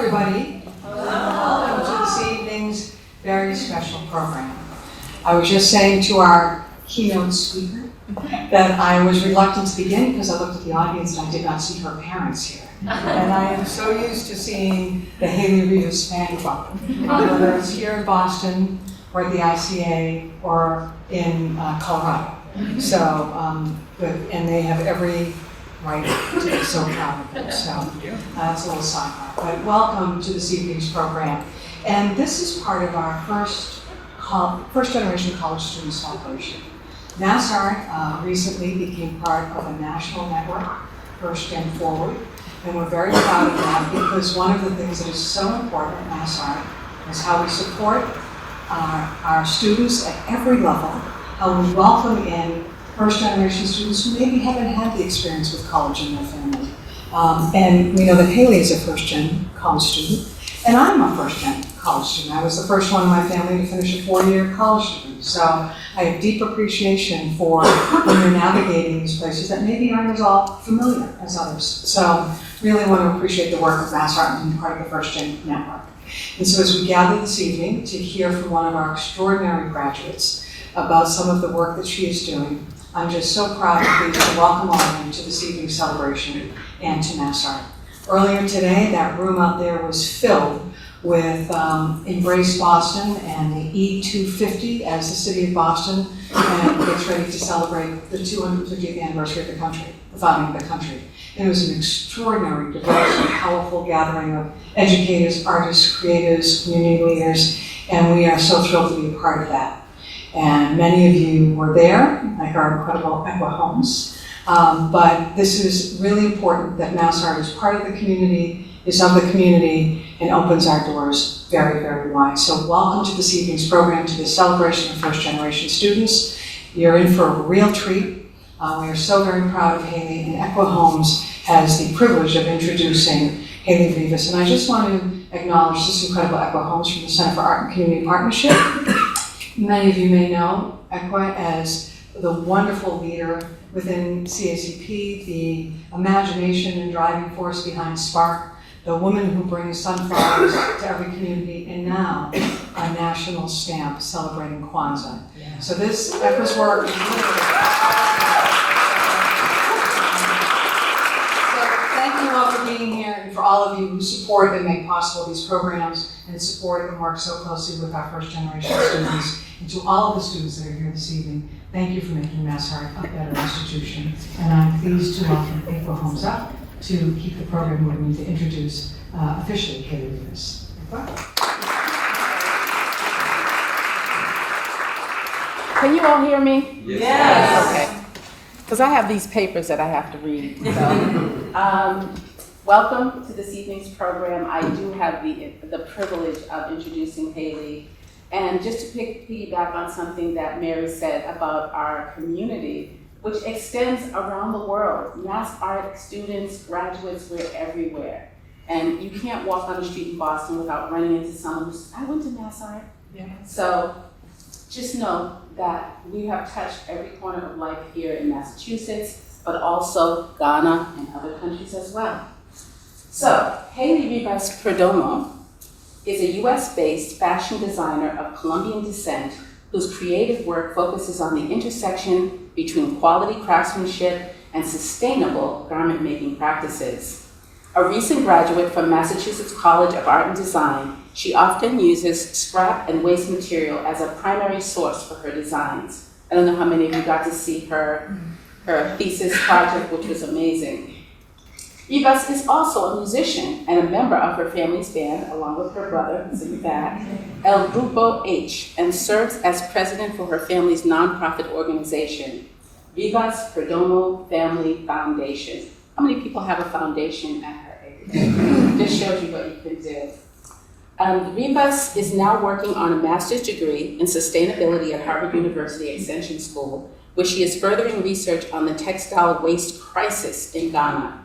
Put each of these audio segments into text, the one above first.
everybody. Welcome to this evening's very special program. I was just saying to our keynote speaker that I was reluctant to begin because I looked at the audience and I did not see her parents here. And I am so used to seeing the Heily Rivas fan club, whether it's here in Boston or at the ICA or in Colorado. So, and they have every right to be so proud of it. So that's a little sidebar. But welcome to this evening's program. And this is part of our first generation college student celebration. MassArt recently became part of a national network, First Gen Forward, and we're very proud of that because one of the things that is so important at MassArt is how we support our students at every level, how we welcome in first generation students who maybe haven't had the experience with college in their family. And we know that Heily is a first gen college student, and I'm a first gen college student. I was the first one in my family to finish a 4-year college degree. So I have deep appreciation for when you're navigating these places that maybe aren't as all familiar as others. So really want to appreciate the work of MassArt and being part of the First Gen Network. And so as we gather this evening to hear from one of our extraordinary graduates about some of the work that she is doing, I'm just so proud and pleased to welcome all of you to this evening's celebration and to MassArt. Earlier today, that room out there was filled with Embrace Boston and the E250 as the city of Boston gets ready to celebrate the 250th anniversary of the country, the founding of the country. It was an extraordinary, diverse, and powerful gathering of educators, artists, creatives, community leaders, and we are so thrilled to be a part of that. And many of you were there, like our incredible Equa Homes. But this is really important that MassArt is part of the community, is of the community, and opens our doors very, very wide. So welcome to this evening's program, to this celebration of first generation students. You're in for a real treat. We are so very proud of Heily, and Equa Homes has the privilege of introducing Heily Rivas. And I just want to acknowledge this incredible Equa Homes from the Center for Art and Community Partnership. Many of you may know Equa as the wonderful leader within CACP, the imagination and driving force behind Spark, the woman who brings sunflowers to every community, and now a national stamp celebrating Kwanzaa. Yeah. So this Equi's work is all for being here, and for all of you who support and make possible these programs and support and work so closely with our first generation students. And to all of the students that are here this evening, thank you for making MassArt a better institution. And I'm pleased to welcome Equa Homes up to keep the program moving, to introduce officially Heily Rivas. Can you all hear me? Yes. Okay. Because I have these papers that I have to read. So, welcome to this evening's program. I do have the privilege of introducing Heily. And just to piggyback on something that Mary said about our community, which extends around the world. MassArt students, graduates, we're everywhere. And you can't walk on the street in Boston without running into someone who says, I went to MassArt. Yeah. So just know that we have touched every corner of life here in Massachusetts, but also Ghana and other countries as well. So, Heily Rivas Perdomo is a US-based fashion designer of Colombian descent whose creative work focuses on the intersection between quality craftsmanship and sustainable garment-making practices. A recent graduate from Massachusetts College of Art and Design, she often uses scrap and waste material as a primary source for her designs. I don't know how many of you got to see her thesis project, which was amazing. Rivas is also a musician and a member of her family's band, along with her brother, who's in the back, El Grupo H, and serves as president for her family's nonprofit organization, Rivas Perdomo Family Foundation. How many people have a foundation at her age? Just shows you what you can do. Rivas is now working on a master's degree in sustainability at Harvard University Extension School, where she is furthering research on the textile waste crisis in Ghana.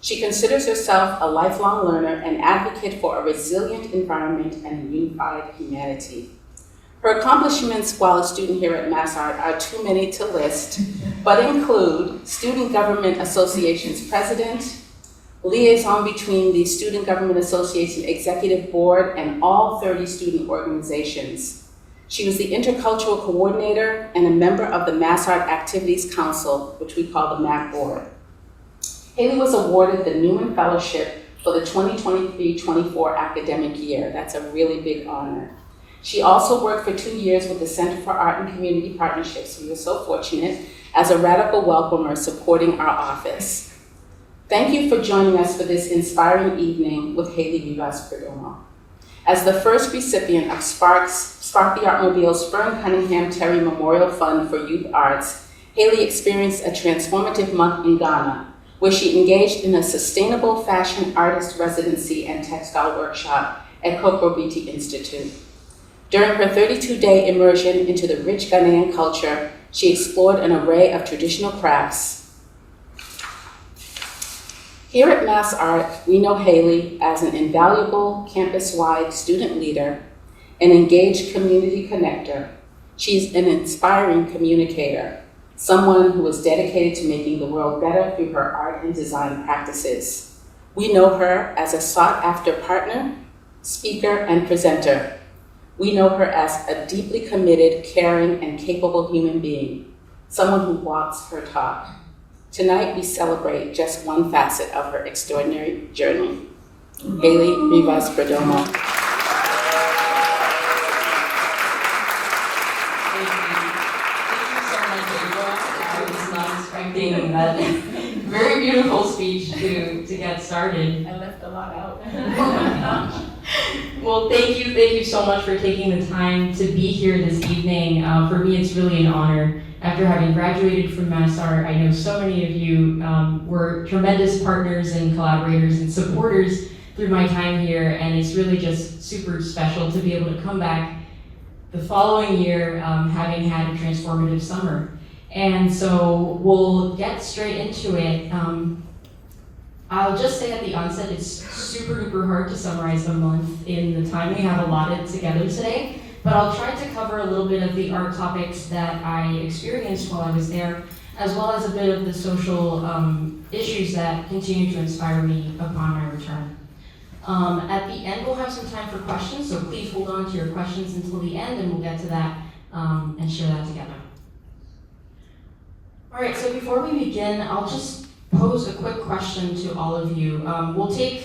She considers herself a lifelong learner and advocate for a resilient environment and a unified humanity. Her accomplishments while a student here at MassArt are too many to list, but include Student Government Association's president, liaison between the Student Government Association Executive Board and all 30 student organizations. She was the intercultural coordinator and a member of the MassArt Activities Council, which we call the MAC Board. Heily was awarded the Newman Fellowship for the 2023-24 academic year. That's a really big honor. She also worked for 2 years with the Center for Art and Community Partnerships. We were so fortunate as a radical welcomer supporting our office. Thank you for joining us for this inspiring evening with Heily Rivas Perdomo. As the first recipient of Spark the Artmobile's Fern Cunningham-Terry Memorial Fund for Youth Arts, Heily experienced a transformative month in Ghana, where she engaged in a sustainable fashion artist residency and textile workshop at Kokrobite Institute. During her 32-day immersion into the rich Ghanaian culture, she explored an array of traditional crafts. Here at MassArt, we know Heily as an invaluable campus-wide student leader, an engaged community connector. She's an inspiring communicator, someone who is dedicated to making the world better through her art and design practices. We know her as a sought-after partner, speaker, and presenter. We know her as a deeply committed, caring, and capable human being, someone who walks her talk. Tonight, we celebrate just one facet of her extraordinary journey. Heily Rivas Perdomo. I was not expecting that very beautiful speech to get started. I left a lot out. Well, thank you so much for taking the time to be here this evening. For me, it's really an honor. After having graduated from MassArt, I know so many of you were tremendous partners and collaborators and supporters through my time here, and it's really just super special to be able to come back the following year having had a transformative summer. And so we'll get straight into it. I'll just say at the onset, it's super duper hard to summarize a month in the time we have allotted together today, but I'll try to cover a little bit of the art topics that I experienced while I was there, as well as a bit of the social issues that continue to inspire me upon my return. At the end, we'll have some time for questions, so please hold on to your questions until the end, and we'll get to that and share that together. All right, so before we begin, I'll just pose a quick question to all of you. We'll take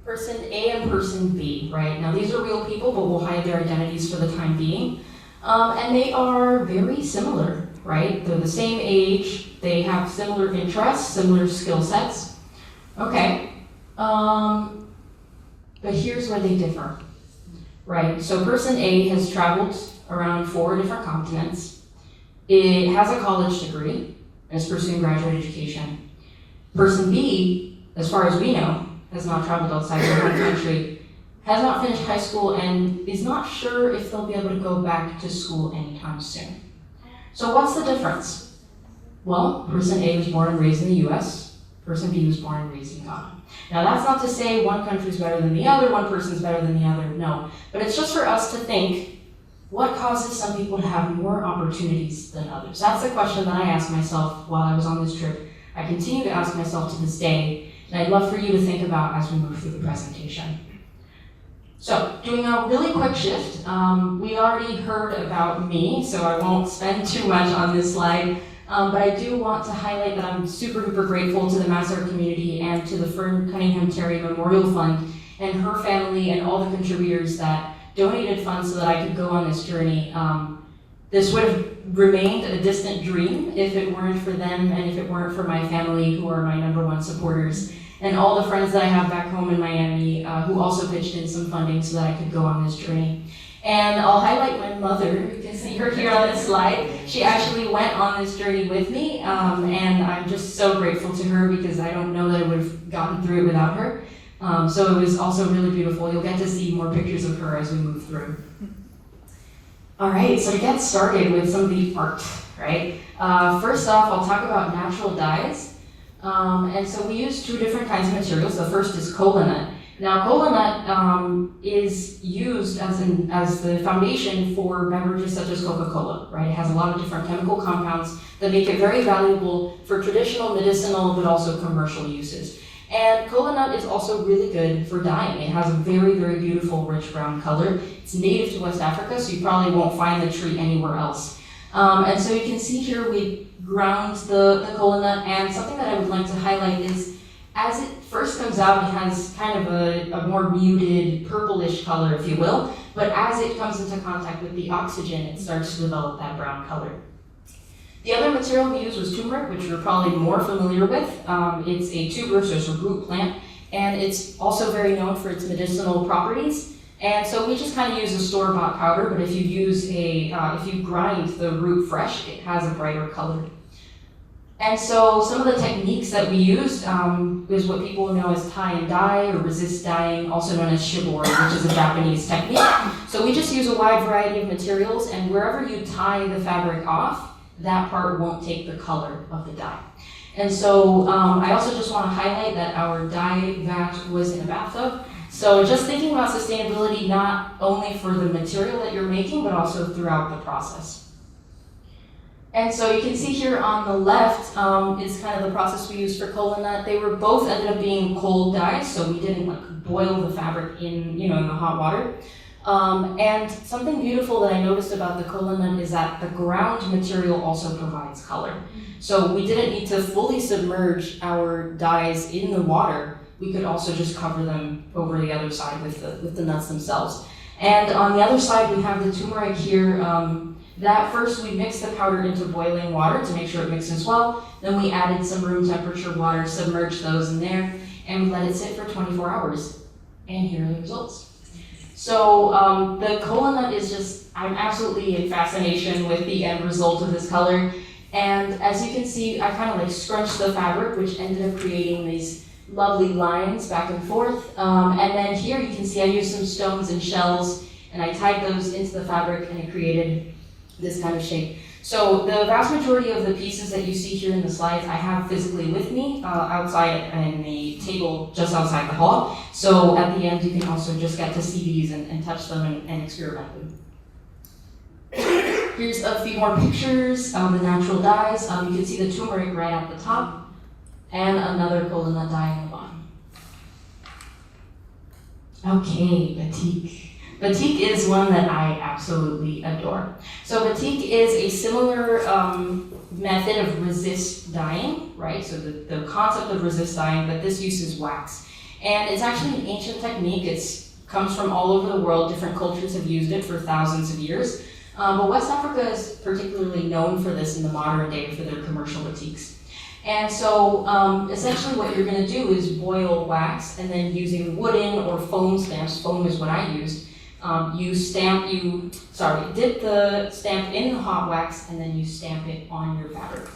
person A and person B, right? Now these are real people, but we'll hide their identities for the time being. And they are very similar, right? They're the same age, they have similar interests, similar skill sets. Okay, but here's where they differ, right? So person A has traveled around 4 different continents. It has a college degree and is pursuing graduate education. Person B, as far as we know, has not traveled outside their home country, has not finished high school, and is not sure if they'll be able to go back to school anytime soon. So what's the difference? Well, person A was born and raised in the US, person B was born and raised in Ghana. Now that's not to say one country's better than the other, one person's better than the other, no. But it's just for us to think, what causes some people to have more opportunities than others? That's the question that I asked myself while I was on this trip. I continue to ask myself to this day, and I'd love for you to think about as we move through the presentation. So, doing a really quick shift, we already heard about me, so I won't spend too much on this slide, but I do want to highlight that I'm super duper grateful to the MassArt community and to the Fern Cunningham-Terry Memorial Fund and her family and all the contributors that donated funds so that I could go on this journey. This would have remained a distant dream if it weren't for them and if it weren't for my family, who are my #1 supporters, and all the friends that I have back home in Miami who also pitched in some funding so that I could go on this journey. And I'll highlight my mother. You can see her here on this slide. She actually went on this journey with me, and I'm just so grateful to her because I don't know that I would have gotten through it without her. So it was also really beautiful. You'll get to see more pictures of her as we move through. All right, so to get started with some of the art, right? First off, I'll talk about natural dyes. And so we use 2 different kinds of materials. The first is kola nut. Now, kola nut is used as the foundation for beverages such as Coca-Cola, right? It has a lot of different chemical compounds that make it very valuable for traditional, medicinal, but also commercial uses. And kola nut is also really good for dyeing. It has a very, very beautiful rich brown color. It's native to West Africa, so you probably won't find the tree anywhere else. And so you can see here we ground the kola nut, and something that I would like to highlight is as it first comes out, it has kind of a more muted purplish color, if you will, but as it comes into contact with the oxygen, it starts to develop that brown color. The other material we used was turmeric, which you're probably more familiar with. It's a tuberous or root plant, and it's also very known for its medicinal properties. And so we just kind of use a store-bought powder, but if you use if you grind the root fresh, it has a brighter color. And so some of the techniques that we used is what people know as tie and dye or resist dyeing, also known as shibori, which is a Japanese technique. So we just use a wide variety of materials, and wherever you tie the fabric off, that part won't take the color of the dye. And so I also just want to highlight that our dye vat was in a bathtub. So just thinking about sustainability not only for the material that you're making, but also throughout the process. And so you can see here on the left is kind of the process we used for kola nut. They were both ended up being cold dyes, so we didn't boil the fabric in the hot water. And something beautiful that I noticed about the kola nut is that the ground material also provides color. So we didn't need to fully submerge our dyes in the water. We could also just cover them over the other side with the nuts themselves. And on the other side, we have the turmeric here. That first we mixed the powder into boiling water to make sure it mixes well. Then we added some room temperature water, submerged those in there, and we let it sit for 24 hours. And here are the results. So the kola nut is just, I'm absolutely in fascination with the end result of this color. And as you can see, I kind of scrunched the fabric, which ended up creating these lovely lines back and forth. And then here you can see I used some stones and shells, and I tied those into the fabric, and it created this kind of shape. So the vast majority of the pieces that you see here in the slides, I have physically with me outside in the table just outside the hall. So at the end, you can also just get to see these and touch them and experiment them. Here's a few more pictures of the natural dyes. You can see the turmeric right at the top and another kola nut dye on the bottom. Okay, batik. Batik is one that I absolutely adore. So batik is a similar method of resist dyeing, right? So the concept of resist dyeing, but this uses wax. And it's actually an ancient technique. It comes from all over the world. Different cultures have used it for thousands of years. But West Africa is particularly known for this in the modern day for their commercial batiks. And so essentially what you're going to do is boil wax, and then using wooden or foam stamps, foam is what I used, dip the stamp in the hot wax, and then you stamp it on your fabric.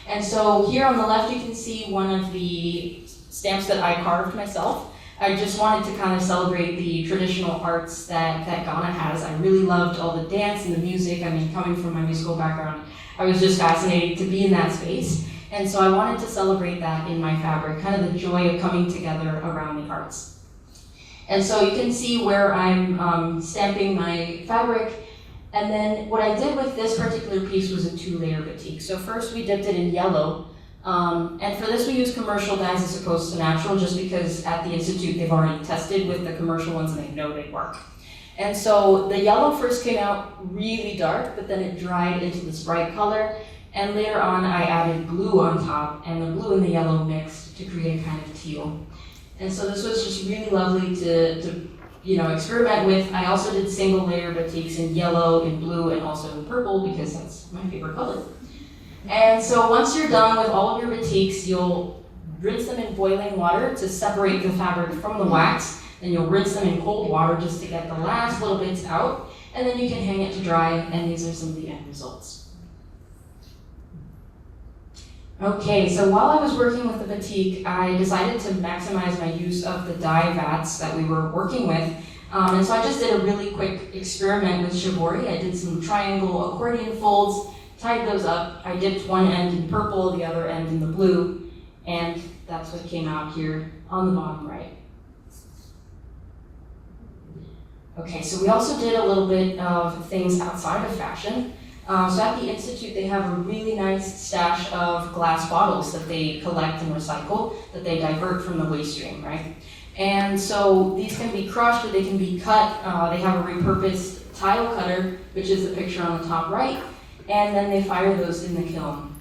And so here on the left you can see one of the stamps that I carved myself. I just wanted to kind of celebrate the traditional arts that Ghana has. I really loved all the dance and the music. I mean, coming from my musical background, I was just fascinated to be in that space. And so I wanted to celebrate that in my fabric, kind of the joy of coming together around the arts. And so you can see where I'm stamping my fabric. And then what I did with this particular piece was a 2-layer batik. So first we dipped it in yellow. And for this we use commercial dyes as opposed to natural, just because at the Institute they've already tested with the commercial ones and they know they work. And so the yellow first came out really dark, but then it dried into this bright color. And later on I added blue on top, and the blue and the yellow mixed to create a kind of teal. And so this was just really lovely to experiment with. I also did single layer batiks in yellow, in blue, and also in purple, because that's my favorite color. And so once you're done with all of your batiks, you'll rinse them in boiling water to separate the fabric from the wax. Then you'll rinse them in cold water just to get the last little bits out. And then you can hang it to dry, and these are some of the end results. Okay, so while I was working with the batik, I decided to maximize my use of the dye vats that we were working with. And so I just did a really quick experiment with shibori. I did some triangle accordion folds, tied those up. I dipped one end in purple, the other end in the blue, and that's what came out here on the bottom right. Okay, so we also did a little bit of things outside of fashion. So at the Institute, they have a really nice stash of glass bottles that they collect and recycle, that they divert from the waste stream, right? And so these can be crushed or they can be cut. They have a repurposed tile cutter, which is the picture on the top right, and then they fire those in the kiln.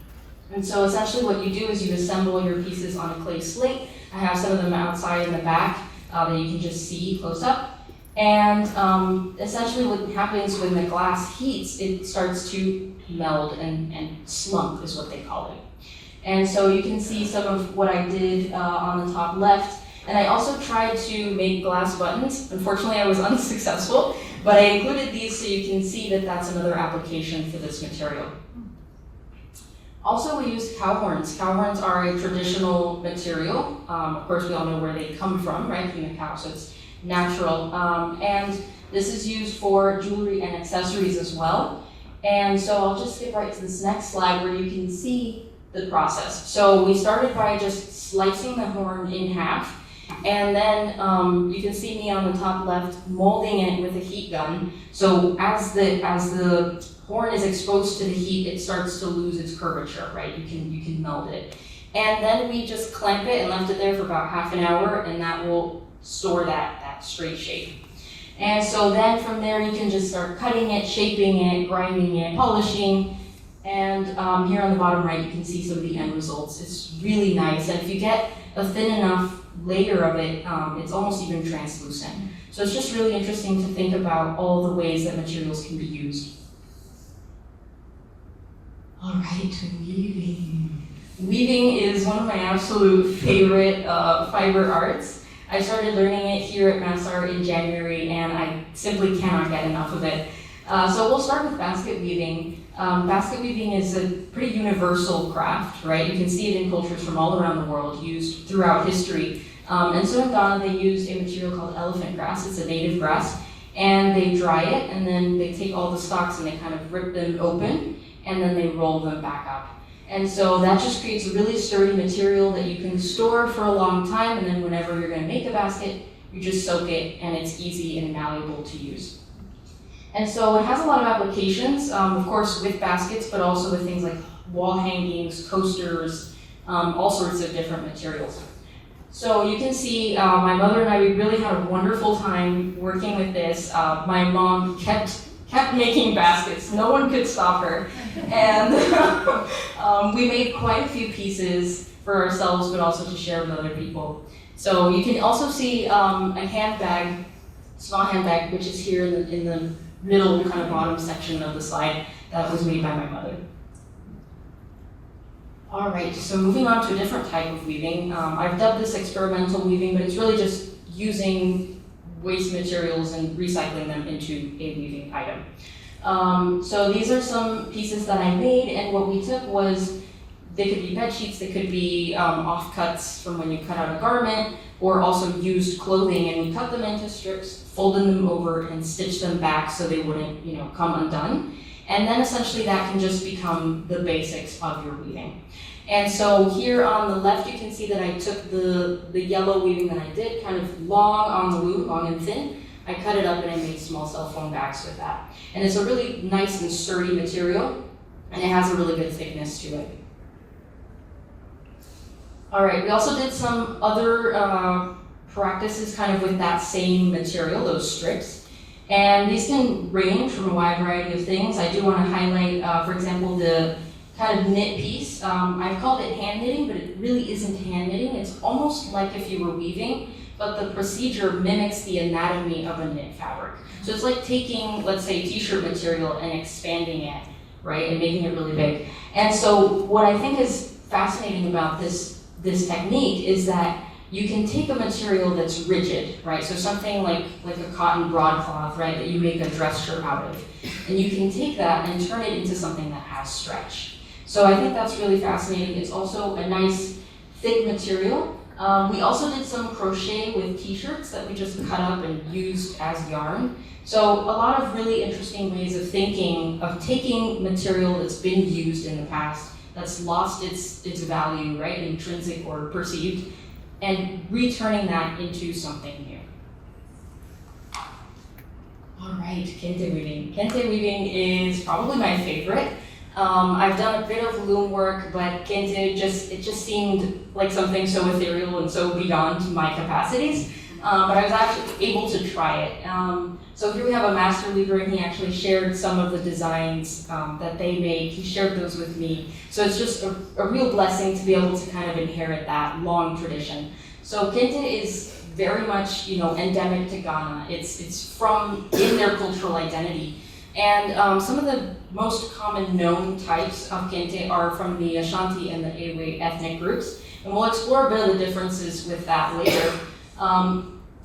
And so essentially what you do is you assemble your pieces on a clay slate. I have some of them outside in the back that you can just see close up. And essentially what happens when the glass heats, it starts to meld and slump is what they call it. And so you can see some of what I did on the top left. And I also tried to make glass buttons. Unfortunately, I was unsuccessful, but I included these so you can see that that's another application for this material. Also, we used cow horns. Cow horns are a traditional material. Of course, we all know where they come from, right, from the cow, so it's natural. And this is used for jewelry and accessories as well. And so I'll just skip right to this next slide where you can see the process. So we started by just slicing the horn in half. And then you can see me on the top left molding it with a heat gun. So as the horn is exposed to the heat, it starts to lose its curvature, right? You can meld it. And then we just clamp it and left it there for about half an hour, and that will store that straight shape. And so then from there you can just start cutting it, shaping it, grinding it, polishing. And here on the bottom right you can see some of the end results. It's really nice, and if you get a thin enough layer of it, it's almost even translucent. So it's just really interesting to think about all the ways that materials can be used. All right, weaving. Weaving is one of my absolute favorite fiber arts. I started learning it here at MassArt in January, and I simply cannot get enough of it. So we'll start with basket weaving. Basket weaving is a pretty universal craft, right? You can see it in cultures from all around the world, used throughout history. And so in Ghana, they used a material called elephant grass. It's a native grass. And they dry it, and then they take all the stalks and they kind of rip them open, and then they roll them back up. And so that just creates a really sturdy material that you can store for a long time, and then whenever you're going to make a basket, you just soak it, and it's easy and malleable to use. And so it has a lot of applications, of course with baskets, but also with things like wall hangings, coasters, all sorts of different materials. So you can see my mother and I, we really had a wonderful time working with this. My mom kept making baskets. No one could stop her. And we made quite a few pieces for ourselves, but also to share with other people. So you can also see a handbag, small handbag, which is here in the middle kind of bottom section of the slide that was made by my mother. All right, so moving on to a different type of weaving. I've dubbed this experimental weaving, but it's really just using waste materials and recycling them into a weaving item. So these are some pieces that I made, and what we took was, they could be bed sheets, they could be offcuts from when you cut out a garment, or also used clothing, and we cut them into strips, folded them over, and stitched them back so they wouldn't, come undone. And then essentially that can just become the basics of your weaving. And so here on the left, you can see that I took the yellow weaving that I did, kind of long on the loop, long and thin. I cut it up and I made small cell phone bags with that. And it's a really nice and sturdy material, and it has a really good thickness to it. All right, we also did some other practices kind of with that same material, those strips. And these can range from a wide variety of things. I do want to highlight, for example, the kind of knit piece. I've called it hand knitting, but it really isn't hand knitting. It's almost like if you were weaving, but the procedure mimics the anatomy of a knit fabric. So it's like taking, let's say, t-shirt material and expanding it, right, and making it really big. And so what I think is fascinating about this technique is that you can take a material that's rigid, right? So something like a cotton broadcloth, right, that you make a dress shirt out of. And you can take that and turn it into something that has stretch. So I think that's really fascinating. It's also a nice, thick material. We also did some crochet with t-shirts that we just cut up and used as yarn. So a lot of really interesting ways of thinking, of taking material that's been used in the past, that's lost its value, right, intrinsic or perceived, and returning that into something new. All right, Kente Weaving. Kente Weaving is probably my favorite. I've done a bit of loom work, but Kente just seemed like something so ethereal and so beyond my capacities. But I was actually able to try it. So here we have a master weaver, and he actually shared some of the designs that they make. He shared those with me. So it's just a real blessing to be able to kind of inherit that long tradition. So Kente is very much, endemic to Ghana. It's from in their cultural identity. And some of the most common known types of Kente are from the Ashanti and the Ewe ethnic groups. And we'll explore a bit of the differences with that later.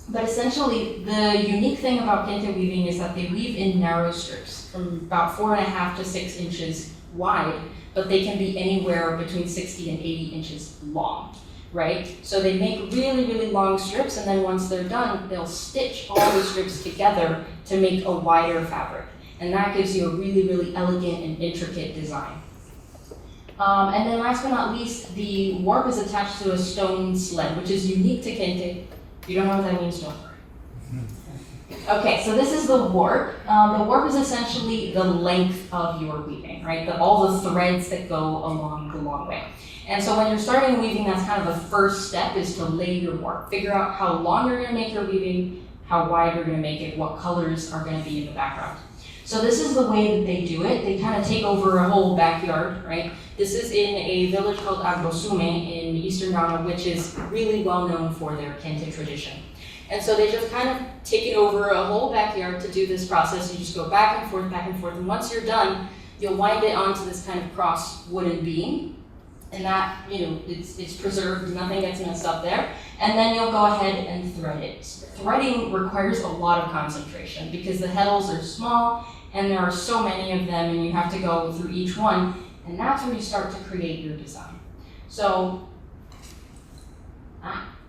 But essentially, the unique thing about Kente weaving is that they weave in narrow strips from about 4.5 to 6 inches wide, but they can be anywhere between 60 and 80 inches long, right? So they make really, really long strips, and then once they're done, they'll stitch all the strips together to make a wider fabric. And that gives you a really, really elegant and intricate design. And then last but not least, the warp is attached to a stone sled, which is unique to Kente. If you don't know what that means, don't worry. Okay, so this is the warp. The warp is essentially the length of your weaving, right? All the threads that go along the long way. And so when you're starting weaving, that's kind of the first step, is to lay your warp. Figure out how long you're gonna make your weaving, how wide you're gonna make it, what colors are gonna be in the background. So this is the way that they do it. They kind of take over a whole backyard, right? This is in a village called Agbosume in eastern Ghana, which is really well known for their Kente tradition. And so they just kind of take it over a whole backyard to do this process. You just go back and forth, and once you're done, you'll wind it onto this kind of cross wooden beam. And that, it's preserved, nothing gets messed up there. And then you'll go ahead and thread it. Threading requires a lot of concentration because the heddles are small and there are so many of them, and you have to go through each one. And that's where you start to create your design. So,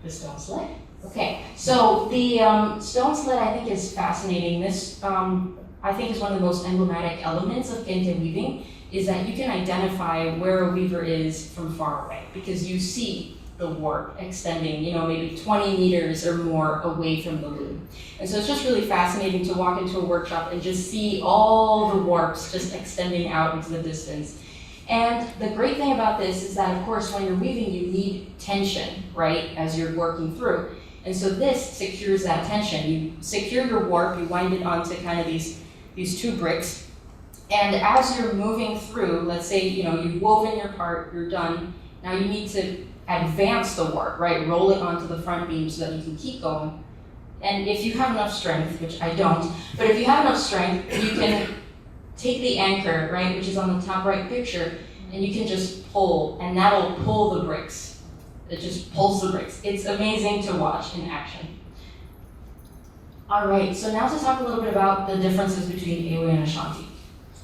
the stone sled. Okay, so the stone sled I think is fascinating. This I think is one of the most emblematic elements of Kente weaving, is that you can identify where a weaver is from far away because you see the warp extending, maybe 20 meters or more away from the loom. And so it's just really fascinating to walk into a workshop and just see all the warps just extending out into the distance. And the great thing about this is that, of course, when you're weaving, you need tension, right, as you're working through. And so this secures that tension. You secure your warp, you wind it onto kind of these two bricks. And as you're moving through, let's say, you've woven your part, you're done. Now you need to advance the warp, right? Roll it onto the front beam so that you can keep going. And if you have enough strength, which I don't, but if you have enough strength, you can take the anchor, right, which is on the top right picture, and you can just pull, and that'll pull the bricks. It just pulls the bricks. It's amazing to watch in action. All right, so now to talk a little bit about the differences between Ewe and Ashanti.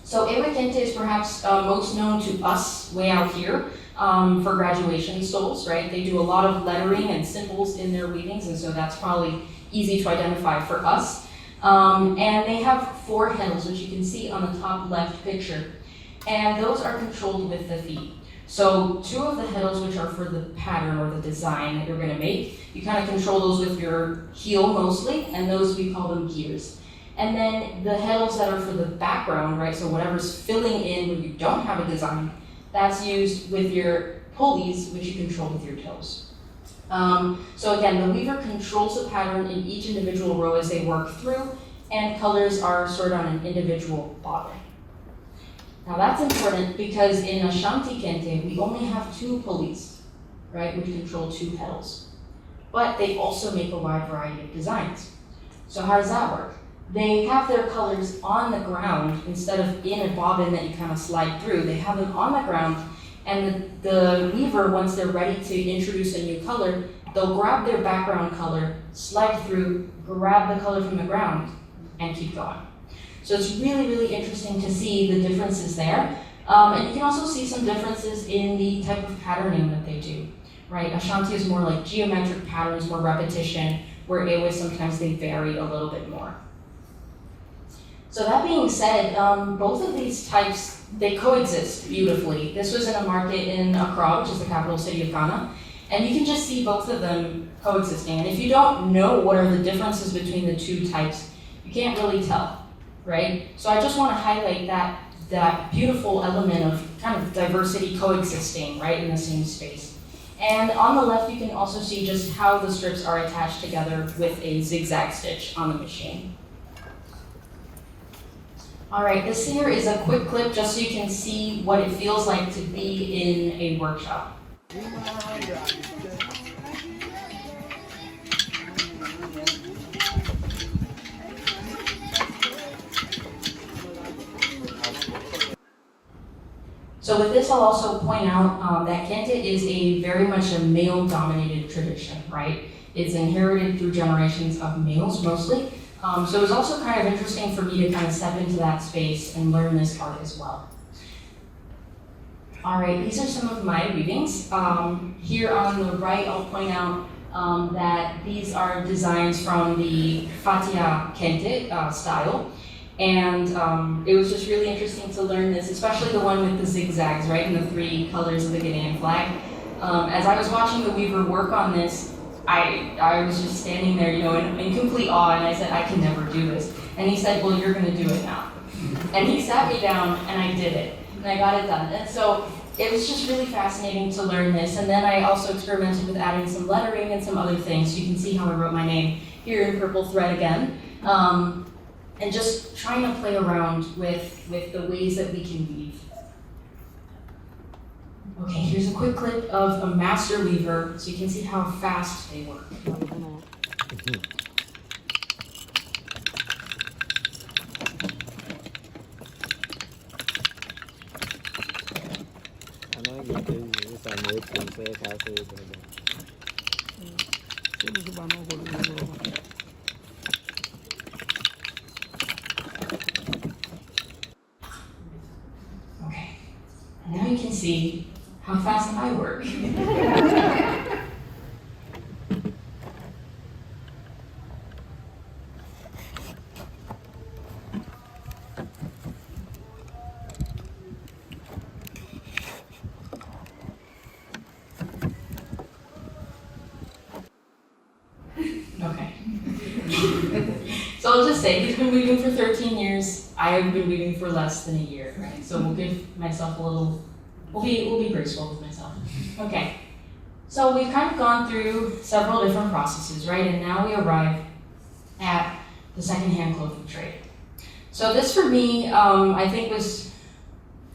So Ewe Kente is perhaps most known to us way out here for graduation stoles, right? They do a lot of lettering and symbols in their weavings, and so that's probably easy to identify for us. And they have 4 heddles, which you can see on the top left picture. And those are controlled with the feet. So 2 of the heddles, which are for the pattern or the design that you're gonna make, you kind of control those with your heel mostly, and those we call them gears. And then the heddles that are for the background, right, so whatever's filling in when you don't have a design, that's used with your pulleys, which you control with your toes. So again, the weaver controls the pattern in each individual row as they work through, and colors are sorted on an individual bobbin. Now that's important because in Ashanti Kente, we only have 2 pulleys, right, which control 2 heddles. But they also make a wide variety of designs. So how does that work? They have their colors on the ground instead of in a bobbin that you kind of slide through. They have them on the ground, and the weaver, once they're ready to introduce a new color, they'll grab their background color, slide through, grab the color from the ground, and keep going. So it's really, really interesting to see the differences there. And you can also see some differences in the type of patterning that they do, right? Ashanti is more like geometric patterns, more repetition, where Ewe sometimes they vary a little bit more. So that being said, both of these types, they coexist beautifully. This was in a market in Accra, which is the capital city of Ghana, and you can just see both of them coexisting. And if you don't know what are the differences between the 2 types, you can't really tell, right? So I just want to highlight that beautiful element of kind of diversity coexisting, right, in the same space. And on the left, you can also see just how the strips are attached together with a zigzag stitch on the machine. All right, this here is a quick clip just so you can see what it feels like to be in a workshop. So with this, I'll also point out that Kente is very much a male-dominated tradition, right? It's inherited through generations of males mostly. So it was also kind of interesting for me to kind of step into that space and learn this art as well. All right, these are some of my weavings. Here on the right, I'll point out that these are designs from the Fatia Kente style. And it was just really interesting to learn this, especially the one with the zigzags, right, and the 3 colors of the Ghanaian flag. As I was watching the weaver work on this, I was just standing there, you know, in complete awe, and I said, I can never do this. And he said, well, you're gonna do it now. And he sat me down, and I did it, and I got it done. And so it was just really fascinating to learn this. And then I also experimented with adding some lettering and some other things. So you can see how I wrote my name here in purple thread again. And just trying to play around with the ways that we can weave. Okay, here's a quick clip of a master weaver so you can see how fast they work. Okay, and now you can see how fast I work. Okay. So I'll just say, he's been weaving for 13 years. I have been weaving for less than a year, right? So we'll give myself a little, we'll be graceful with myself. Okay. So we've kind of gone through several different processes, right? And now we arrive at the secondhand clothing trade. So this for me, I think was,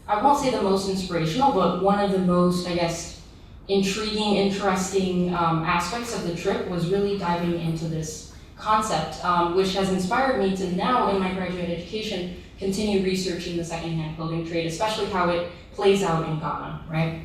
I won't say the most inspirational, but one of the most, I guess, intriguing, interesting aspects of the trip was really diving into this concept, which has inspired me to now, in my graduate education, continue researching the secondhand clothing trade, especially how it plays out in Ghana, right?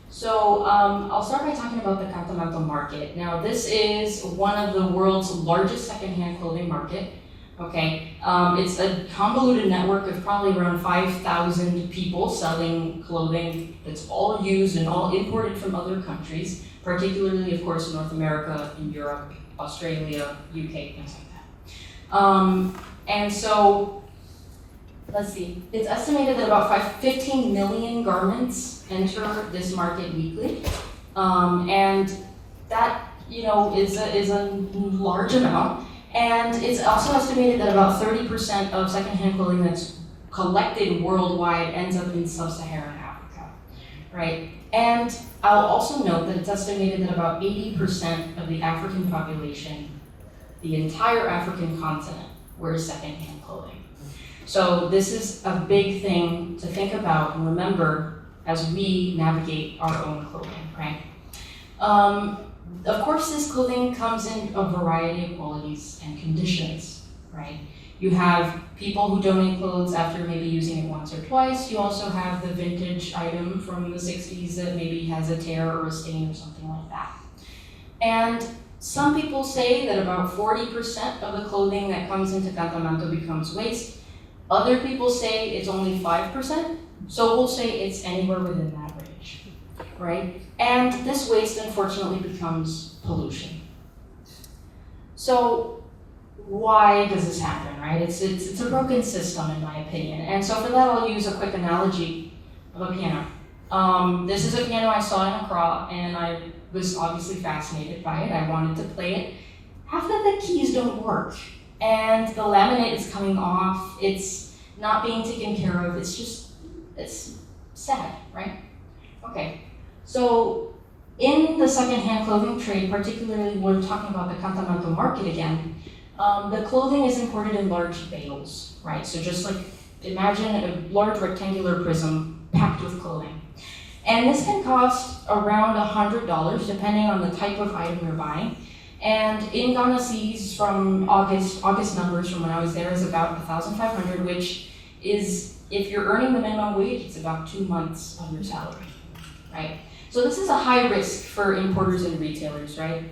So I'll start by talking about the Kantamanto market. Now, this is one of the world's largest secondhand clothing market. Okay, it's a convoluted network of probably around 5,000 people selling clothing that's all used and all imported from other countries, particularly, of course, North America, in Europe, Australia, UK, things like that. And so, let's see, it's estimated that about 15 million garments enter this market weekly. And that, you know, is a large amount. And it's also estimated that about 30% of secondhand clothing that's collected worldwide ends up in sub-Saharan Africa, right? And I'll also note that it's estimated that about 80% of the African population, the entire African continent, wears secondhand clothing. So this is a big thing to think about and remember as we navigate our own clothing, right? Of course, this clothing comes in a variety of qualities and conditions, right? You have people who donate clothes after maybe using it once or twice. You also have the vintage item from the 60s that maybe has a tear or a stain or something like that. And some people say that about 40% of the clothing that comes into Kantamanto becomes waste. Other people say it's only 5%, so we'll say it's anywhere within that range, right? And this waste, unfortunately, becomes pollution. So why does this happen, right? It's a broken system, in my opinion. And so for that, I'll use a quick analogy of a piano. This is a piano I saw in Accra, and I was obviously fascinated by it. I wanted to play it. Half of the keys don't work, and the laminate is coming off, it's not being taken care of, it's sad, right? Okay, so in the secondhand clothing trade, particularly when we're talking about the Kantamanto market again, the clothing is imported in large bales, right? So just like imagine a large rectangular prism packed with clothing. And this can cost around $100 depending on the type of item you're buying. And in Ghana C's from August numbers from when I was there is about 1,500, which is, if you're earning the minimum wage, it's about 2 months of your salary, right? So this is a high risk for importers and retailers, right?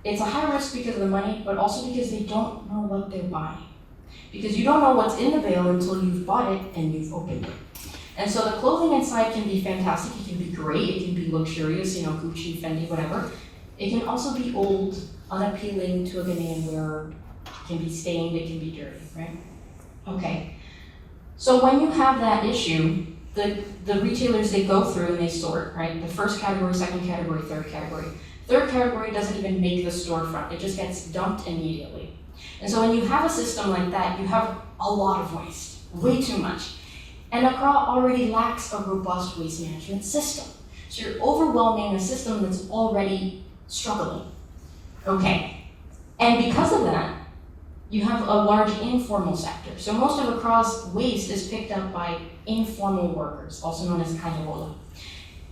It's a high risk because of the money, but also because they don't know what they're buying. Because you don't know what's in the bale until you've bought it and you've opened it. And so the clothing inside can be fantastic, it can be great, it can be luxurious, you know, Gucci, Fendi, whatever. It can also be old, unappealing to a Ghanaian wearer, it can be stained, it can be dirty, right? Okay, so when you have that issue, the retailers, they go through and they sort, right? The first category, second category, third category. Third category doesn't even make the storefront, it just gets dumped immediately. And so when you have a system like that, you have a lot of waste, way too much. And Accra already lacks a robust waste management system. So you're overwhelming a system that's already struggling. Okay, and because of that, you have a large informal sector. So most of Accra's waste is picked up by informal workers, also known as kanyawola.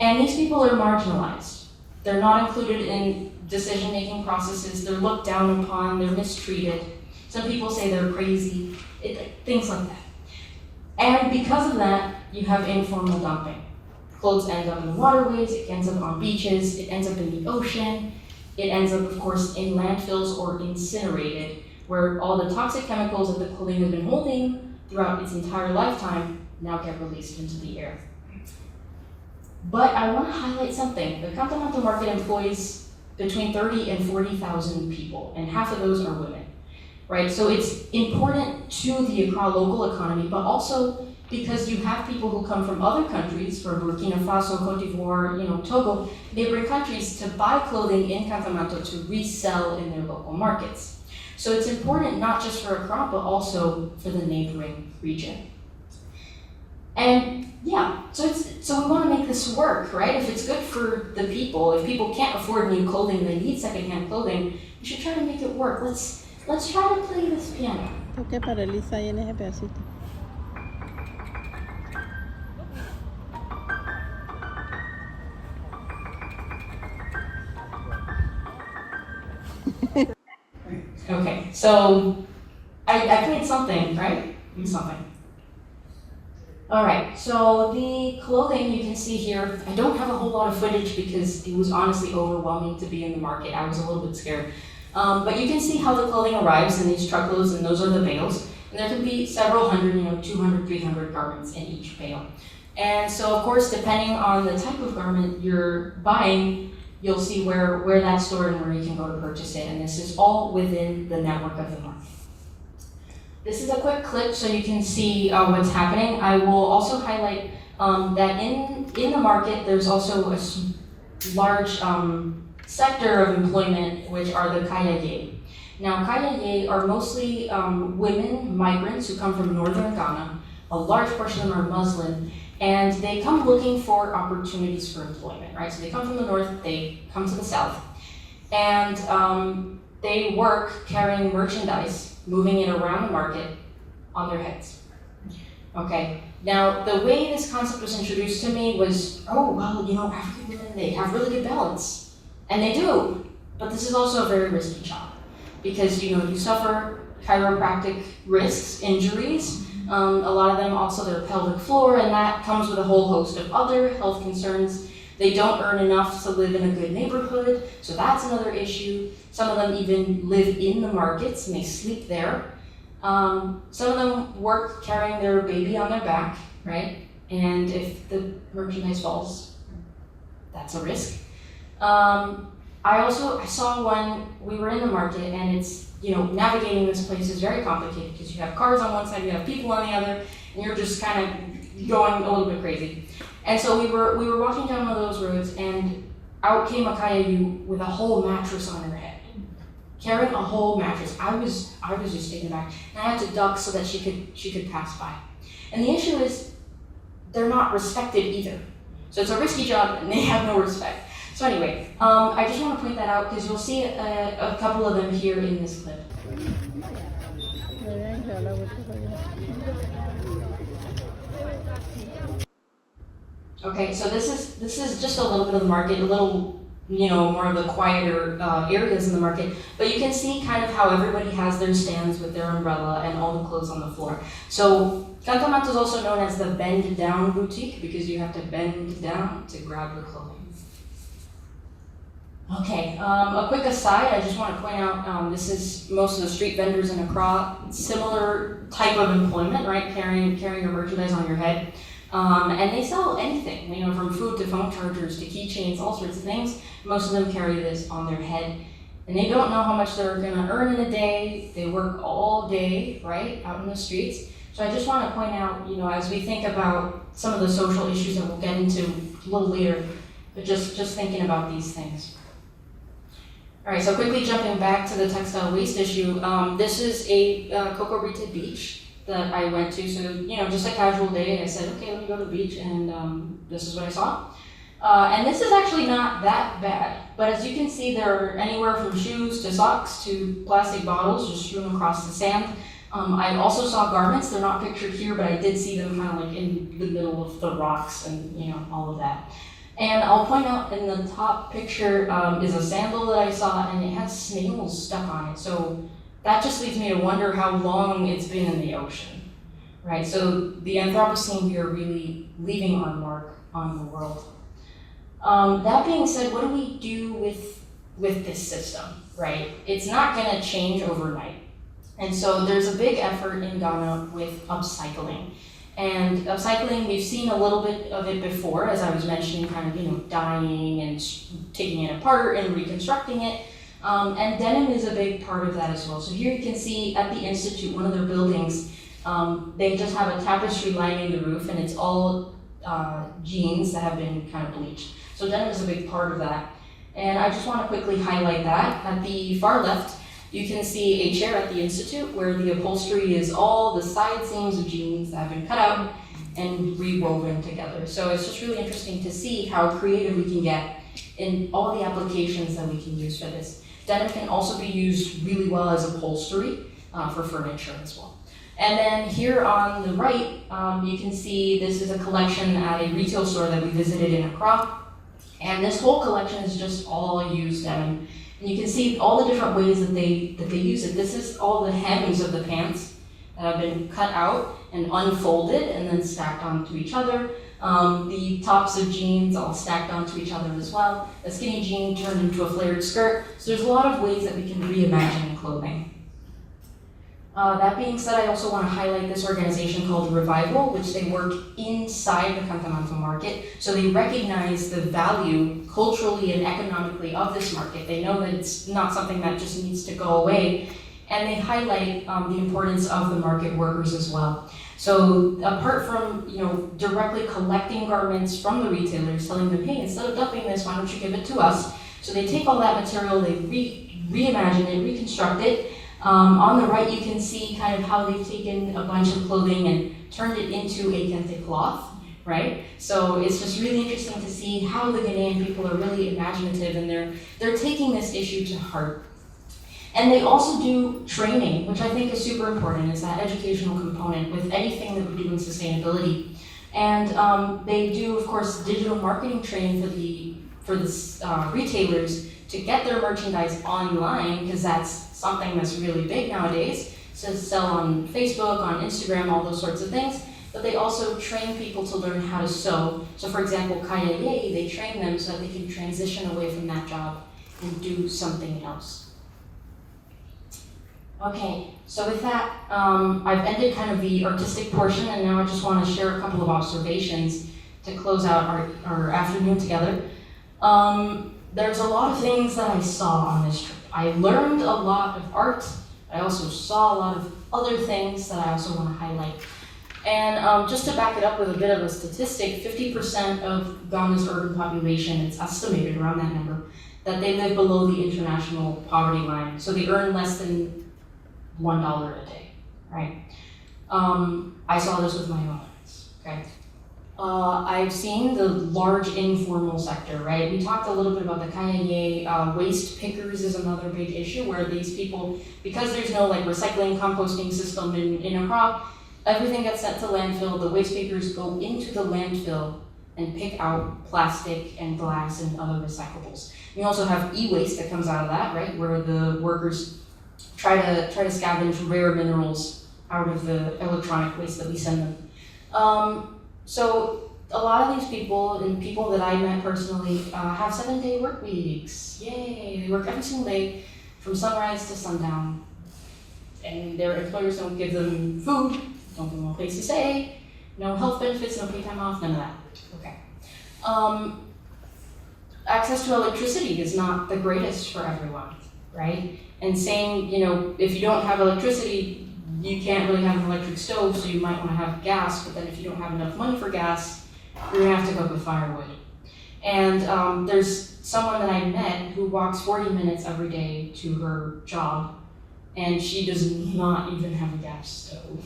And these people are marginalized. They're not included in decision-making processes, they're looked down upon, they're mistreated. Some people say they're crazy, things like that. And because of that, you have informal dumping. Clothes end up in waterways, it ends up on beaches, it ends up in the ocean, it ends up, of course, in landfills or incinerated, where all the toxic chemicals that the clothing has been holding throughout its entire lifetime now get released into the air. But I want to highlight something. The Kantamanto market employs between 30 and 40,000 people, and half of those are women. Right, so it's important to the Accra local economy, but also because you have people who come from other countries, from Burkina Faso, Cote d'Ivoire, Togo, neighboring countries, to buy clothing in Kantamanto to resell in their local markets. So it's important not just for Accra, but also for the neighboring region. And yeah, so we want to make this work, right? If it's good for the people, if people can't afford new clothing, they need secondhand clothing, we should try to make it work. Let's try to play this piano. ¿Por qué paraliza ahí en ese pedacito? Okay, so I played something, right? Something. All right, so the clothing you can see here, I don't have a whole lot of footage because it was honestly overwhelming to be in the market. I was a little bit scared. But you can see how the clothing arrives in these truckloads, and those are the bales. And there can be several hundred, 200, 300 garments in each bale. And so, of course, depending on the type of garment you're buying, you'll see where that's stored and where you can go to purchase it. And this is all within the network of the market. This is a quick clip so you can see what's happening. I will also highlight that in the market, there's also a large sector of employment, which are the kayaye. Now, kayaye are mostly women, migrants who come from northern Ghana. A large portion of them are Muslim, and they come looking for opportunities for employment, right? So they come from the north, they come to the south, and they work carrying merchandise, moving it around the market on their heads. Okay, now the way this concept was introduced to me was, oh, well, African women, they have really good balance. And they do, but this is also a very risky job because you suffer chiropractic risks, injuries. A lot of them also their pelvic floor, and that comes with a whole host of other health concerns. They don't earn enough to live in a good neighborhood, so that's another issue. Some of them even live in the markets and they sleep there. Some of them work carrying their baby on their back, right? And if the merchandise falls, that's a risk. I saw one, we were in the market, and it's, navigating this place is very complicated because you have cars on one side, you have people on the other, and you're just kind of going a little bit crazy. And so we were walking down one of those roads, and out came a kayayu with a whole mattress on her head. carrying a whole mattress. I was just taken aback, and I had to duck so that she could pass by. And the issue is, they're not respected either. So it's a risky job, and they have no respect. So anyway, I just want to point that out because you'll see a couple of them here in this clip. Okay, so this is just a little bit of the market, a little, more of the quieter areas in the market, but you can see kind of how everybody has their stands with their umbrella and all the clothes on the floor. So Kantomato is also known as the bend down boutique because you have to bend down to grab your clothing. Okay, a quick aside, I just want to point out, this is most of the street vendors in Accra, similar type of employment, right? Carrying your merchandise on your head. And they sell anything, from food to phone chargers to keychains, all sorts of things. Most of them carry this on their head. And they don't know how much they're gonna earn in a day. They work all day, right, out in the streets. So I just want to point out, as we think about some of the social issues that we'll get into a little later, but just thinking about these things. All right, so quickly jumping back to the textile waste issue, this is a Kokrobite beach that I went to. So, just a casual day, I said, okay, let me go to the beach, and this is what I saw. And this is actually not that bad, but as you can see, there are anywhere from shoes to socks to plastic bottles just strewn across the sand. I also saw garments. They're not pictured here, but I did see them kind of like in the middle of the rocks and, all of that. And I'll point out in the top picture is a sandal that I saw, and it has snails stuck on it. So that just leads me to wonder how long it's been in the ocean, right? So the Anthropocene, we are really leaving our mark on the world. That being said, what do we do with this system, right? It's not gonna change overnight. And so there's a big effort in Ghana with upcycling. And upcycling, we've seen a little bit of it before, as I was mentioning, kind of, dyeing and taking it apart and reconstructing it. And denim is a big part of that as well. So here you can see at the Institute, one of their buildings, they just have a tapestry lining the roof, and it's all jeans that have been kind of bleached. So denim is a big part of that. And I just want to quickly highlight that. At the far left, you can see a chair at the Institute where the upholstery is all the side seams of jeans that have been cut out and rewoven together. So it's just really interesting to see how creative we can get in all the applications that we can use for this. Denim can also be used really well as upholstery for furniture as well. And then here on the right, you can see this is a collection at a retail store that we visited in Accra. And this whole collection is just all used denim. And you can see all the different ways that they use it. This is all the hems of the pants that have been cut out and unfolded and then stacked onto each other. The tops of jeans all stacked onto each other as well. A skinny jean turned into a flared skirt. So there's a lot of ways that we can reimagine clothing. That being said, I also want to highlight this organization called Revival, which they work inside the Kantomato market. So they recognize the value culturally and economically of this market. They know that it's not something that just needs to go away. And they highlight the importance of the market workers as well. So apart from directly collecting garments from the retailers, telling them, hey, instead of dumping this, why don't you give it to us? So they take all that material, they reimagine it, reconstruct it. On the right, you can see kind of how they've taken a bunch of clothing and turned it into a kente cloth, right? So it's just really interesting to see how the Ghanaian people are really imaginative, and they're taking this issue to heart. And they also do training, which I think is super important, is that educational component with anything that we do in sustainability. And they do, of course, digital marketing training for the retailers to get their merchandise online, because that's something that's really big nowadays, to sell on Facebook, on Instagram, all those sorts of things. But they also train people to learn how to sew. So for example, Kaya Ye, they train them so that they can transition away from that job and do something else. Okay, so with that, I've ended kind of the artistic portion, and now I just want to share a couple of observations to close out our afternoon together. There's a lot of things that I saw on this trip. I learned a lot of art. I also saw a lot of other things that I also want to highlight. And just to back it up with a bit of a statistic, 50% of Ghana's urban population, it's estimated around that number, that they live below the international poverty line. So they earn less than $1 a day, right? I saw this with my own eyes, okay? I've seen the large informal sector, right? We talked a little bit about the kaya waste pickers is another big issue where these people, because there's no like recycling, composting system in a crop, everything gets sent to landfill. The waste pickers go into the landfill and pick out plastic and glass and other recyclables. We also have e-waste that comes out of that, right? Where the workers try to scavenge rare minerals out of the electronic waste that we send them. So a lot of these people and people that I met personally have 7-day work weeks. Yay! They work every single day from sunrise to sundown. And their employers don't give them food, don't give them a place to stay, no health benefits, no pay time off, none of that. Okay. Access to electricity is not the greatest for everyone, right? And saying, you know, if you don't have electricity, you can't really have an electric stove, so you might want to have gas, but then if you don't have enough money for gas, you're going to have to cook with firewood. And there's someone that I met who walks 40 minutes every day to her job, and she does not even have a gas stove.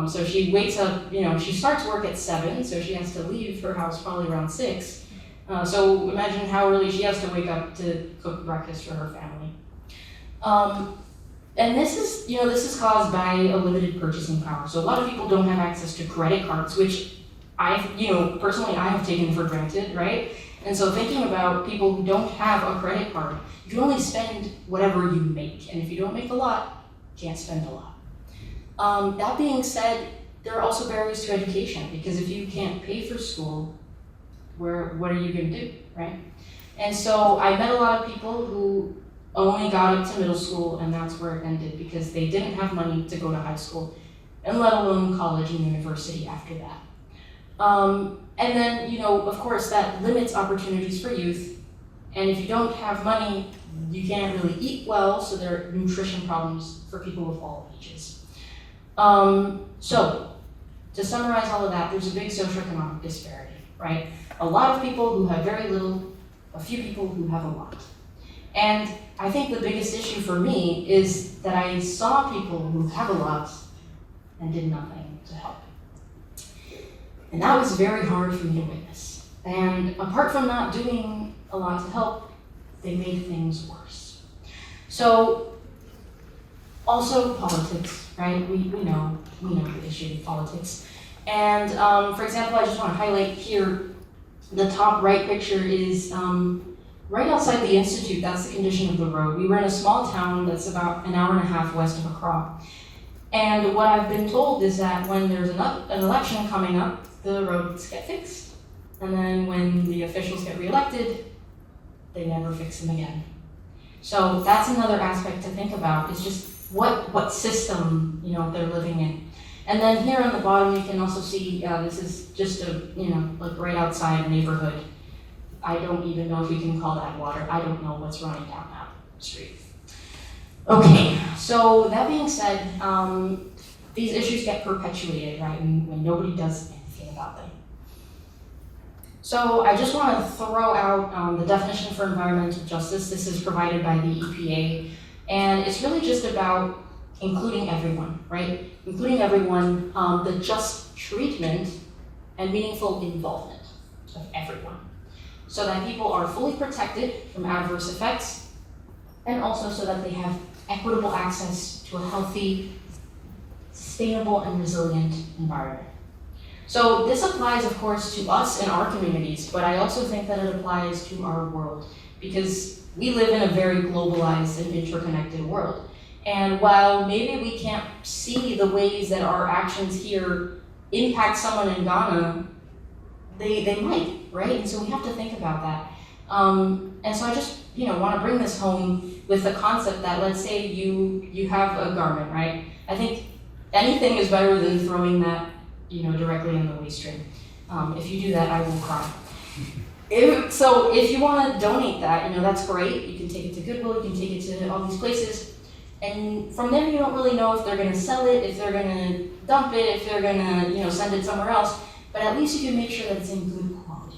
So she wakes up, you know, she starts work at 7, so she has to leave her house probably around 6. So imagine how early she has to wake up to cook breakfast for her family. And this is caused by a limited purchasing power. So a lot of people don't have access to credit cards, which personally I have taken for granted, right? And so thinking about people who don't have a credit card, you can only spend whatever you make. And if you don't make a lot, you can't spend a lot. That being said, there are also barriers to education, because if you can't pay for school, what are you going to do, right? And so I met a lot of people who only got up to middle school, and that's where it ended, because they didn't have money to go to high school, and let alone college and university after that. And then, you know, of course, that limits opportunities for youth, and if you don't have money, you can't really eat well, so there are nutrition problems for people of all ages. So, to summarize all of that, there's a big socioeconomic disparity, right? A lot of people who have very little, a few people who have a lot. And I think the biggest issue for me is that I saw people who have a lot and did nothing to help. And that was very hard for me to witness. And apart from not doing a lot to help, they made things worse. So, also politics, right? We know the issue of politics. And for example, I just want to highlight here, the top right picture is right outside the Institute. That's the condition of the road. We were in a small town that's about an hour and a half west of Accra. And what I've been told is that when there's an election coming up, the roads get fixed. And then when the officials get reelected, they never fix them again. So that's another aspect to think about, is just what system, you know, they're living in. And then here on the bottom, you can also see, this is just a, like right outside neighborhood. I don't even know if we can call that water. I don't know what's running down that street. Okay, so that being said, these issues get perpetuated, right, when nobody does anything about them. So I just want to throw out the definition for environmental justice. This is provided by the EPA, and it's really just about including everyone, right? Including everyone, the just treatment and meaningful involvement of everyone, so that people are fully protected from adverse effects, and also so that they have equitable access to a healthy, sustainable, and resilient environment. So this applies, of course, to us and our communities, but I also think that it applies to our world, because we live in a very globalized and interconnected world. And while maybe we can't see the ways that our actions here impact someone in Ghana, they might, right? And so we have to think about that. And so I just, want to bring this home with the concept that, let's say you have a garment, right? I think anything is better than throwing that, directly in the waste stream. If you do that, I will cry. If you want to donate that, that's great. You can take it to Goodwill, you can take it to all these places. And from there, you don't really know if they're going to sell it, if they're going to dump it, if they're going to, send it somewhere else. But at least you can make sure that it's in good quality,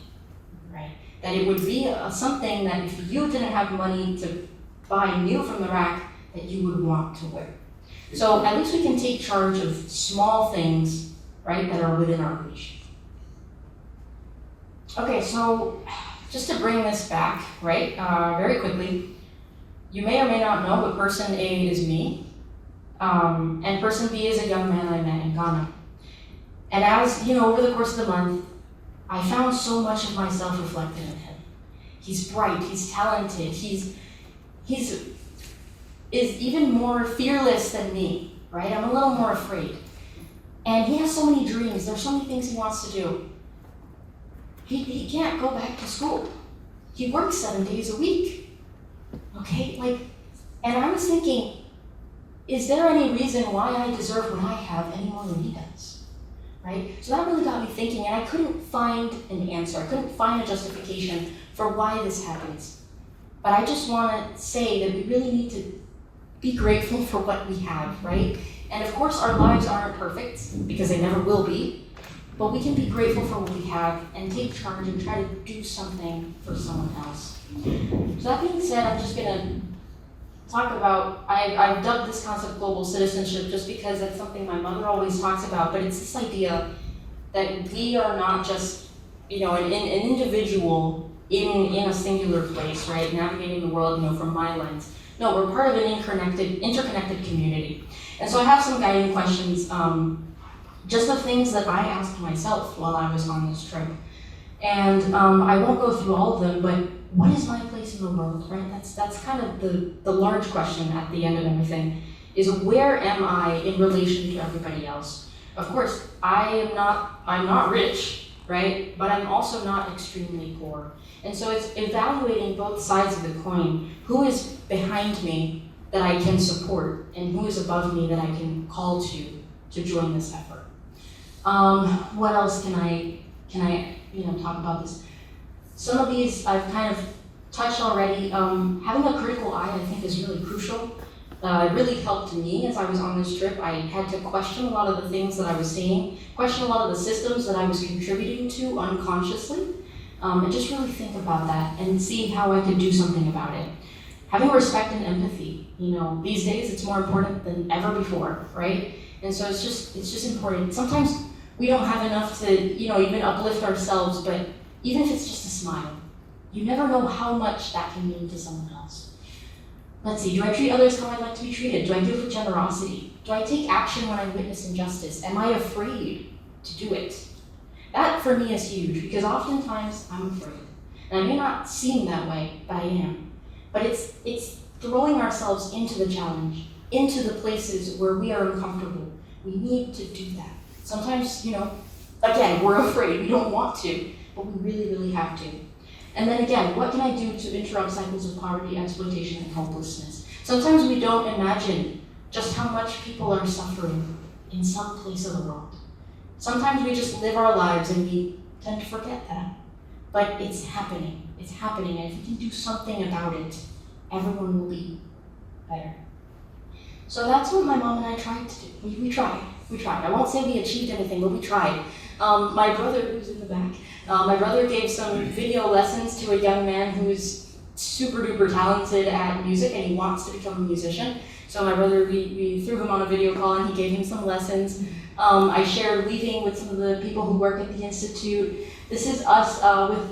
right? that it would be something that if you didn't have money to buy new from the rack, that you would want to wear. So at least we can take charge of small things, right, that are within our reach. Okay, so just to bring this back, right, very quickly, you may or may not know, but person A is me, and person B is a young man I met in Ghana. And as, over the course of the month, I found so much of myself reflected in him. He's bright, he's talented, he's even more fearless than me, right? I'm a little more afraid. And he has so many dreams, there's so many things he wants to do. He can't go back to school. He works 7 days a week, okay? And I was thinking, is there any reason why I deserve what I have any more than he does, right? So that really got me thinking, and I couldn't find an answer. I couldn't find a justification for why this happens. But I just want to say that we really need to be grateful for what we have, right? And of course, our lives aren't perfect, because they never will be. But we can be grateful for what we have and take charge and try to do something for someone else. So that being said, I'm just going to talk about, I've dubbed this concept global citizenship just because that's something my mother always talks about, but it's this idea that we are not just, an individual in a singular place, right, navigating the world, from my lens. No, we're part of an interconnected community. And so I have some guiding questions, just the things that I asked myself while I was on this trip. And I won't go through all of them, but what is my place in the world, right? That's kind of the large question at the end of everything, is where am I in relation to everybody else? Of course, I'm not rich, right? But I'm also not extremely poor. And so it's evaluating both sides of the coin. Who is behind me that I can support, and who is above me that I can call to join this effort? What else can I talk about this? Some of these I've kind of touched already. Having a critical eye, I think, is really crucial. It really helped me as I was on this trip. I had to question a lot of the things that I was seeing, question a lot of the systems that I was contributing to unconsciously, and just really think about that and see how I could do something about it. Having respect and empathy, these days it's more important than ever before, right? And so it's just important. Sometimes we don't have enough to, even uplift ourselves, but even if it's just a smile, you never know how much that can mean to someone else. Let's see, do I treat others how I'd like to be treated? Do I give with generosity? Do I take action when I witness injustice? Am I afraid to do it? That for me is huge, because oftentimes I'm afraid. And I may not seem that way, but I am. But it's throwing ourselves into the challenge, into the places where we are uncomfortable. We need to do that. Sometimes, again, we're afraid, we don't want to, but we really, really have to. And then again, what can I do to interrupt cycles of poverty, exploitation, and helplessness? Sometimes we don't imagine just how much people are suffering in some place of the world. Sometimes we just live our lives and we tend to forget that. But it's happening, and if we can do something about it, everyone will be better. So that's what my mom and I tried to do. We tried. I won't say we achieved anything, but we tried. My brother, who's in the back, my brother gave some video lessons to a young man who's super duper talented at music and he wants to become a musician. So my brother, we threw him on a video call and he gave him some lessons. I shared weaving with some of the people who work at the Institute. This is us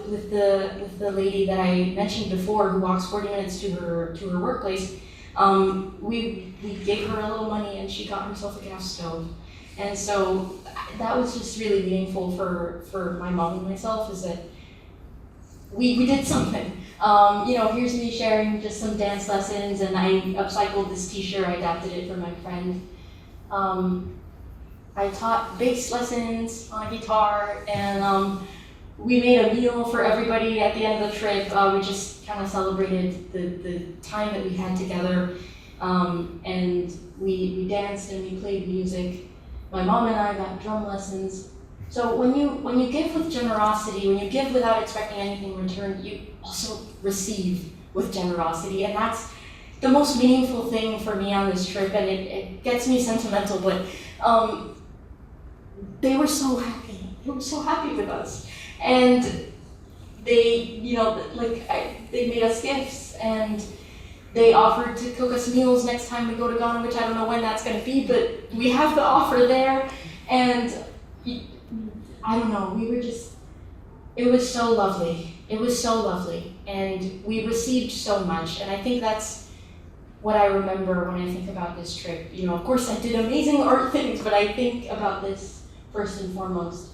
with the lady that I mentioned before who walks 40 minutes to her workplace. We gave her a little money and she got herself a gas stove. And so that was just really meaningful for my mom and myself, is that we did something. Here's me sharing just some dance lessons, and I upcycled this t-shirt, I adapted it for my friend. I taught bass lessons on a guitar, and we made a meal for everybody at the end of the trip. We just kind of celebrated the time that we had together, and we danced and we played music. My mom and I got drum lessons. So when you give with generosity, when you give without expecting anything in return, you also receive with generosity, and that's the most meaningful thing for me on this trip, and it gets me sentimental, but they were so happy. They were so happy with us. And they, they made us gifts, and they offered to cook us meals next time we go to Ghana, which I don't know when that's going to be, but we have the offer there. And I don't know, it was so lovely. It was so lovely. And we received so much. And I think that's what I remember when I think about this trip. Of course I did amazing art things, but I think about this first and foremost.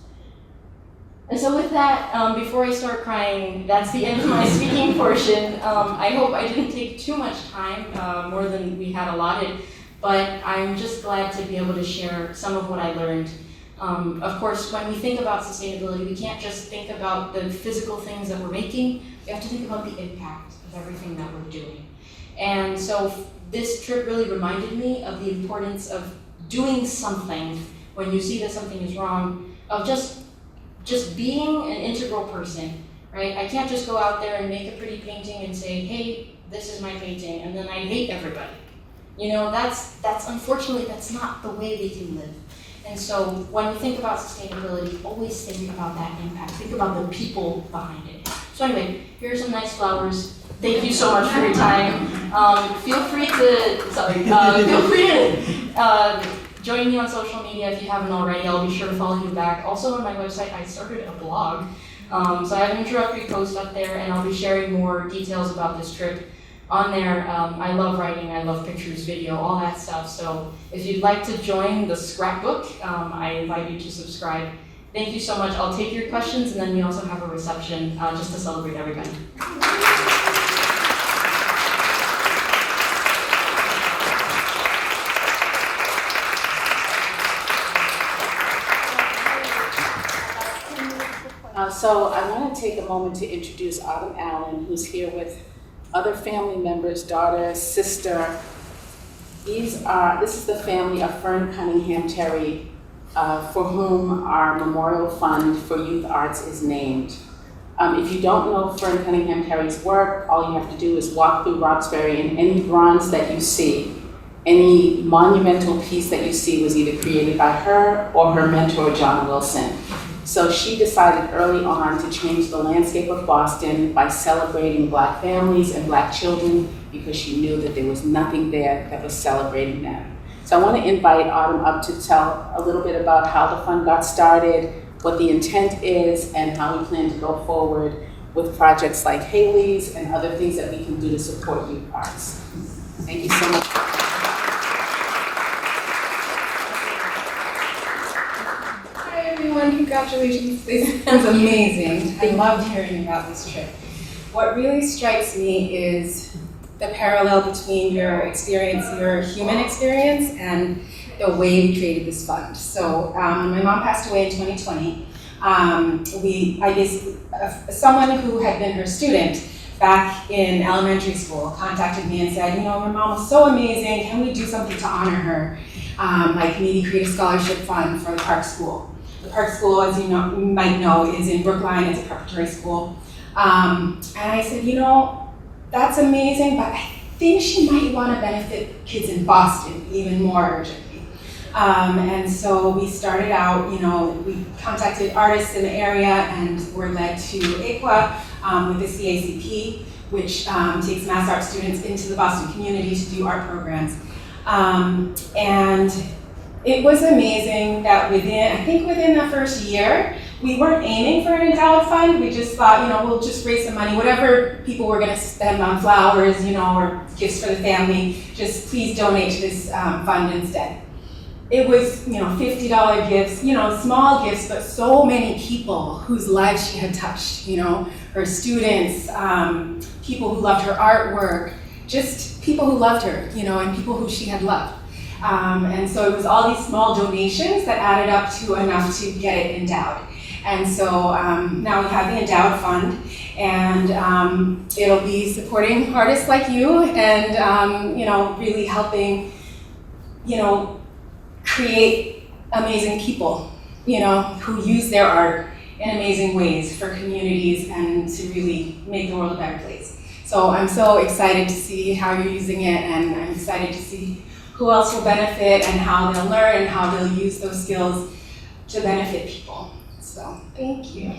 And so with that, before I start crying, that's the end of my speaking portion. I hope I didn't take too much time, more than we had allotted, but I'm just glad to be able to share some of what I learned. Of course, when we think about sustainability, we can't just think about the physical things that we're making, we have to think about the impact of everything that we're doing. And so this trip really reminded me of the importance of doing something when you see that something is wrong, of just being an integral person, right? I can't just go out there and make a pretty painting and say, hey, this is my painting, and then I hate everybody. That's unfortunately, that's not the way we can live. And so when we think about sustainability, always think about that impact. Think about the people behind it. So anyway, here are some nice flowers. Thank you so much for your time. Feel free to join me on social media if you haven't already. I'll be sure to follow you back. Also on my website, I started a blog. So I have an introductory post up there, and I'll be sharing more details about this trip on there. I love writing, I love pictures, video, all that stuff. So if you'd like to join the scrapbook, I invite you to subscribe. Thank you so much. I'll take your questions, and then we also have a reception just to celebrate everybody. So I want to take a moment to introduce Autumn Allen, who's here with other family members, daughter, sister. This is the family of Fern Cunningham-Terry, for whom our Memorial Fund for Youth Arts is named. If you don't know Fern Cunningham-Terry's work, all you have to do is walk through Roxbury, and any bronze that you see, any monumental piece that you see was either created by her or her mentor, John Wilson. So she decided early on to change the landscape of Boston by celebrating Black families and Black children, because she knew that there was nothing there that was celebrating them. So I want to invite Autumn up to tell a little bit about how the fund got started, what the intent is, and how we plan to go forward with projects like Heily's and other things that we can do to support youth arts. Thank you so much. Everyone, congratulations. This sounds amazing. I loved hearing about this trip. What really strikes me is the parallel between your experience, your human experience, and the way we created this fund. So when my mom passed away in 2020, someone who had been her student back in elementary school contacted me and said, your mom was so amazing, can we do something to honor her? Like maybe create a scholarship fund for the Park School. The Park School, as you might know, is in Brookline. It's a preparatory school. And I said, that's amazing, but I think she might want to benefit kids in Boston even more urgently. And so we started out, we contacted artists in the area and were led to AQUA with the CACP, which takes MassArt students into the Boston community to do art programs. And it was amazing that within the first year, we weren't aiming for an endowed fund. We just thought, we'll just raise some money, whatever people were going to spend on flowers, or gifts for the family, just please donate to this fund instead. It was, $50 gifts, small gifts, but so many people whose lives she had touched, her students, people who loved her artwork, just people who loved her, and people who she had loved. And so it was all these small donations that added up to enough to get it endowed. And so now we have the endowed fund, and it'll be supporting artists like you, and really helping, create amazing people, who use their art in amazing ways for communities and to really make the world a better place. So I'm so excited to see how you're using it, and I'm excited to see who else will benefit and how they'll learn and how they'll use those skills to benefit people. So, thank you.